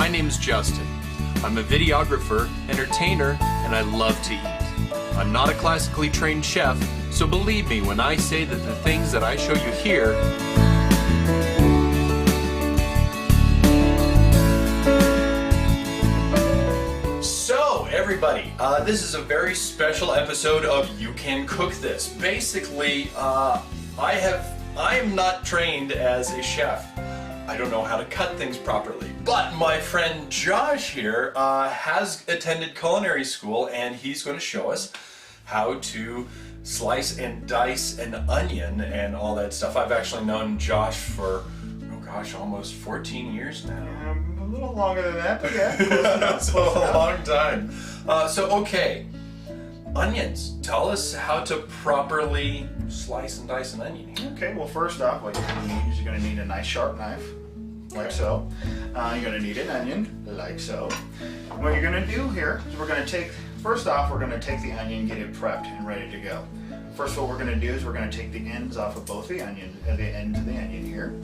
My name's Justin. I'm a videographer, entertainer, and I love to eat. I'm not a classically trained chef, so believe me when I say that the things that I show you here everybody, this is a very special episode of You Can Cook This. Basically, I am not trained as a chef. I don't know how to cut things properly. But my friend Josh here has attended culinary school, and he's going to show us how to slice and dice an onion and all that stuff. I've actually known Josh for, oh gosh, almost 14 years now. A little longer than that, but yeah. That's a long time. Okay, onions. Tell us how to properly slice and dice an onion here. Okay, well first off, what you're going to need is you're going to need a nice sharp knife, like so. You're going to need an onion, like so. What you're going to do here is we're going to take the onion, get it prepped and ready to go. First what we're going to do is we're going to take the ends off of both the onion, the ends of the onion here.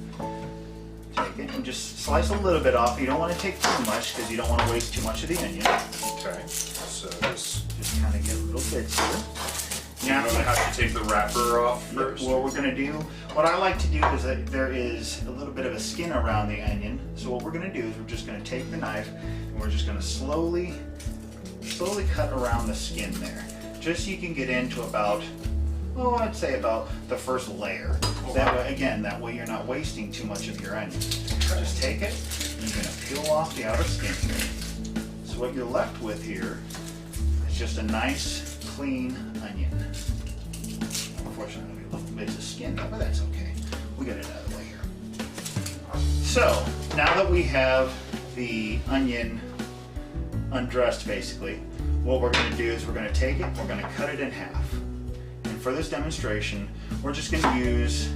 Take it and just slice a little bit off. You don't want to take too much because you don't want to waste too much of the onion. Okay, so just kind of get little bits here. Now, you're going to have to take the wrapper off first? What we're going to do, what I like to do is that there is a little bit of a skin around the onion. So what we're going to do is we're just going to take the knife and we're just going to slowly cut around the skin there. Just so you can get into about, I'd say about the first layer. That way you're not wasting too much of your onion. Okay. Just take it and you're going to peel off the outer skin here. So what you're left with here is just a nice, clean onion. Unfortunately, little bits of skin, but that's okay. We got it out of the way here. So now that we have the onion undressed, basically, what we're going to do is we're going to take it, we're going to cut it in half. And for this demonstration, we're just going to use,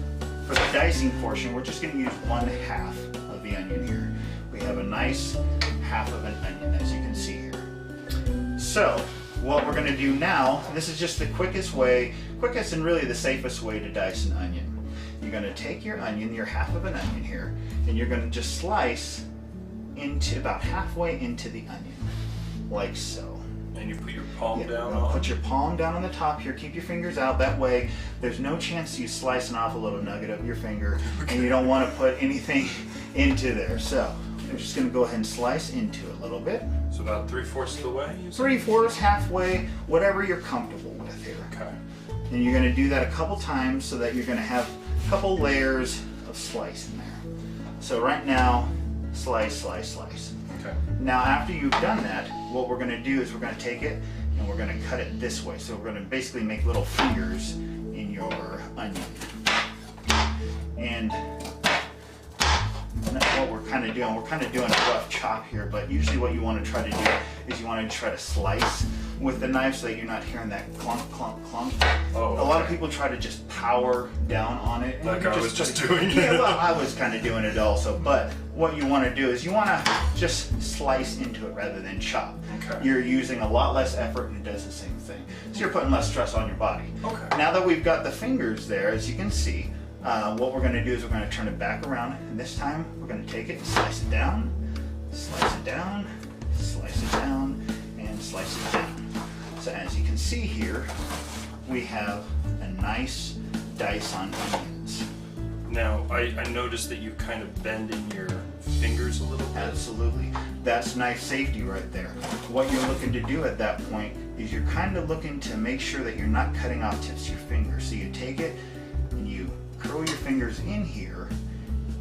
for the dicing portion, we're just going to use 1/2 of the onion here. We have a nice half of an onion, as you can see here. So what we're going to do now, this is just the quickest and really the safest way to dice an onion. You're going to take your onion, your half of an onion here, and you're going to just slice into about halfway into the onion, like so. And you put your palm down on? Put your palm down on the top here, keep your fingers out, that way there's no chance you slicing off a little nugget of your finger, and you don't want to put anything into there. So I'm just going to go ahead and slice into it a little bit. So about 3/4 of the way? 3/4, halfway, whatever you're comfortable with here. Okay. And you're going to do that a couple times so that you're going to have a couple layers of slice in there. So right now, slice, slice, slice. Okay. Now after you've done that, what we're going to do is we're going to take it and we're going to cut it this way. So we're going to basically make little fingers in your onion. And what we're kind of doing a rough chop here, but usually what you want to try to do is you want to try to slice with the knife so that you're not hearing that clunk, clunk, clunk. Oh, okay. A lot of people try to just power down on it. Like I was just doing. Yeah, well, I was kind of doing it also, but what you want to do is you want to just slice into it rather than chop. Okay. You're using a lot less effort and it does the same thing. So you're putting less stress on your body. Okay. Now that we've got the fingers there, as you can see, what we're going to do is we're going to turn it back around, and this time we're going to take it and slice it down, slice it down, slice it down, and slice it down. So as you can see here, we have a nice dice on onions. Now, I noticed that you kind of bend in your fingers a little bit. Absolutely. That's knife safety right there. What you're looking to do at that point is you're kind of looking to make sure that you're not cutting off tips of your fingers. So you take it and you curl your fingers in here,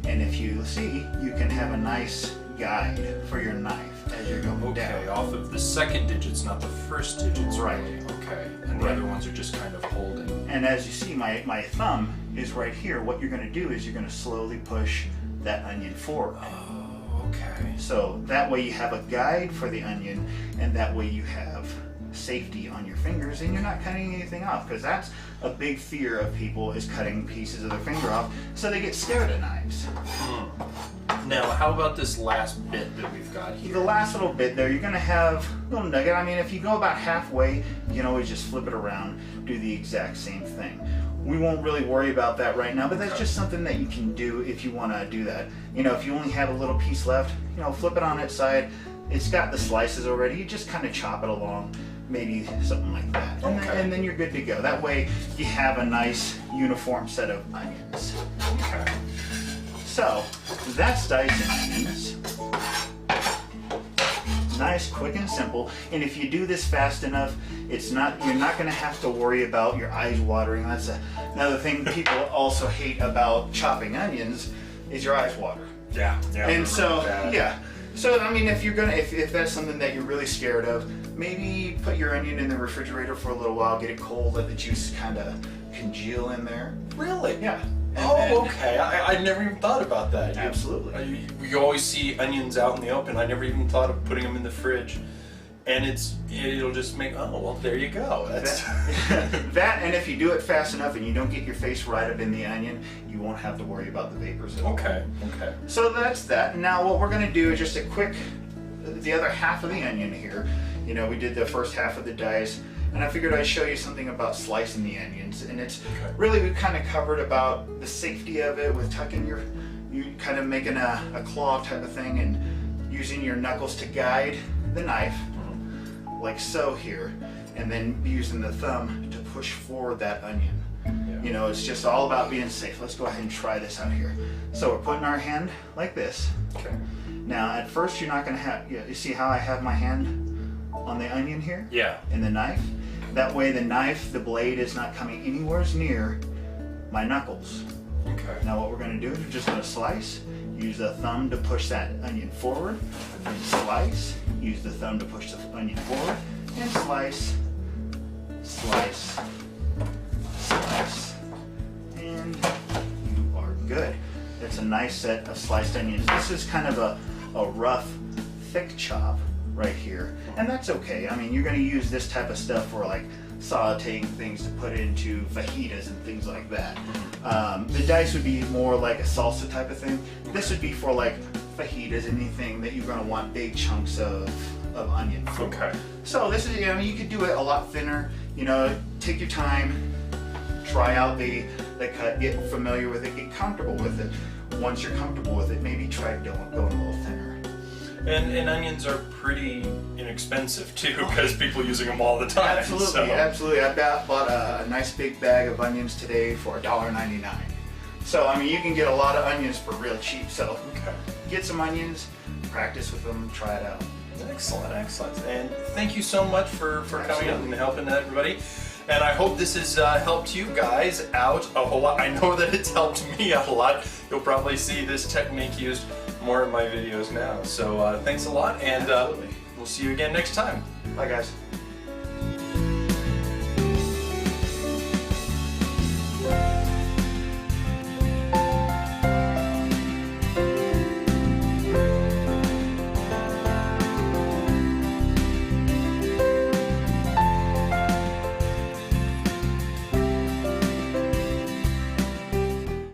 and if you see, you can have a nice guide for your knife as you're going down. Okay, off of the second digits, not the first digits. Right. Okay, and the other ones are just kind of holding. And as you see, my thumb is right here. What you're going to do is you're going to slowly push that onion forward. Oh, okay. So that way you have a guide for the onion, and that way you have safety on your fingers and you're not cutting anything off, because that's a big fear of people, is cutting pieces of their finger off, so they get scared of knives. Now, how about this last bit that we've got here? The last little bit there, you're going to have a little nugget. I mean, if you go about halfway, you can always just flip it around, do the exact same thing. we won't really worry about that right now, but that's just something that you can do if you want to do that. You know, if you only have a little piece left, you know, flip it on its side. It's got the slices already. You just kind of chop it along, maybe something like that. And then you're good to go. That way you have a nice uniform set of onions. Okay. So that's dicing onions. Nice, quick and simple. And if you do this fast enough, you're not going to have to worry about your eyes watering. That's another thing people also hate about chopping onions is your eyes water. Yeah. And so, yeah. So I mean, if that's something that you're really scared of, maybe put your onion in the refrigerator for a little while, get it cold, let the juice kind of congeal in there. Really? Yeah. Okay. I never even thought about that. Absolutely. We always see onions out in the open. I never even thought of putting them in the fridge. And it'll just make, oh, well, there you go. That's that, and if you do it fast enough and you don't get your face right up in the onion, you won't have to worry about the vapors at all. Okay. So that's that. Now what we're going to do is just the other half of the onion here. You know, we did the first half of the dice, and I figured I'd show you something about slicing the onions. And it's really, we've kind of covered about the safety of it with tucking you kind of making a claw type of thing and using your knuckles to guide the knife. Like so here, and then using the thumb to push forward that onion. Yeah. You know, it's just all about being safe. Let's go ahead and try this out here. So we're putting our hand like this. Okay. Now at first you're not going to have, you see how I have my hand on the onion here? Yeah. And the knife? That way the blade is not coming anywhere near my knuckles. Okay. Now what we're going to do is we're just going to slice. Use the thumb to push that onion forward, and slice. Use the thumb to push the onion forward, and slice, slice, slice, and you are good. That's a nice set of sliced onions. This is kind of a rough, thick chop right here, and that's okay. I mean, you're going to use this type of stuff for like sauteing things to put into fajitas and things like that. The dice would be more like a salsa type of thing. This would be for like fajitas, anything that you're going to want big chunks of onion for. Okay. So this is, you know, you could do it a lot thinner. You know, take your time, try out the cut, get familiar with it, get comfortable with it. Once you're comfortable with it, maybe try going a little thinner. And onions are pretty inexpensive too, because people are using them all the time. Absolutely, absolutely. I bought a nice big bag of onions today for $1.99. So I mean, you can get a lot of onions for real cheap. So get some onions, practice with them, try it out. Excellent. And thank you so much for coming out and helping everybody. And I hope this has helped you guys out a whole lot. I know that it's helped me out a lot. You'll probably see this technique used more in my videos now. So thanks a lot, and we'll see you again next time. Bye guys.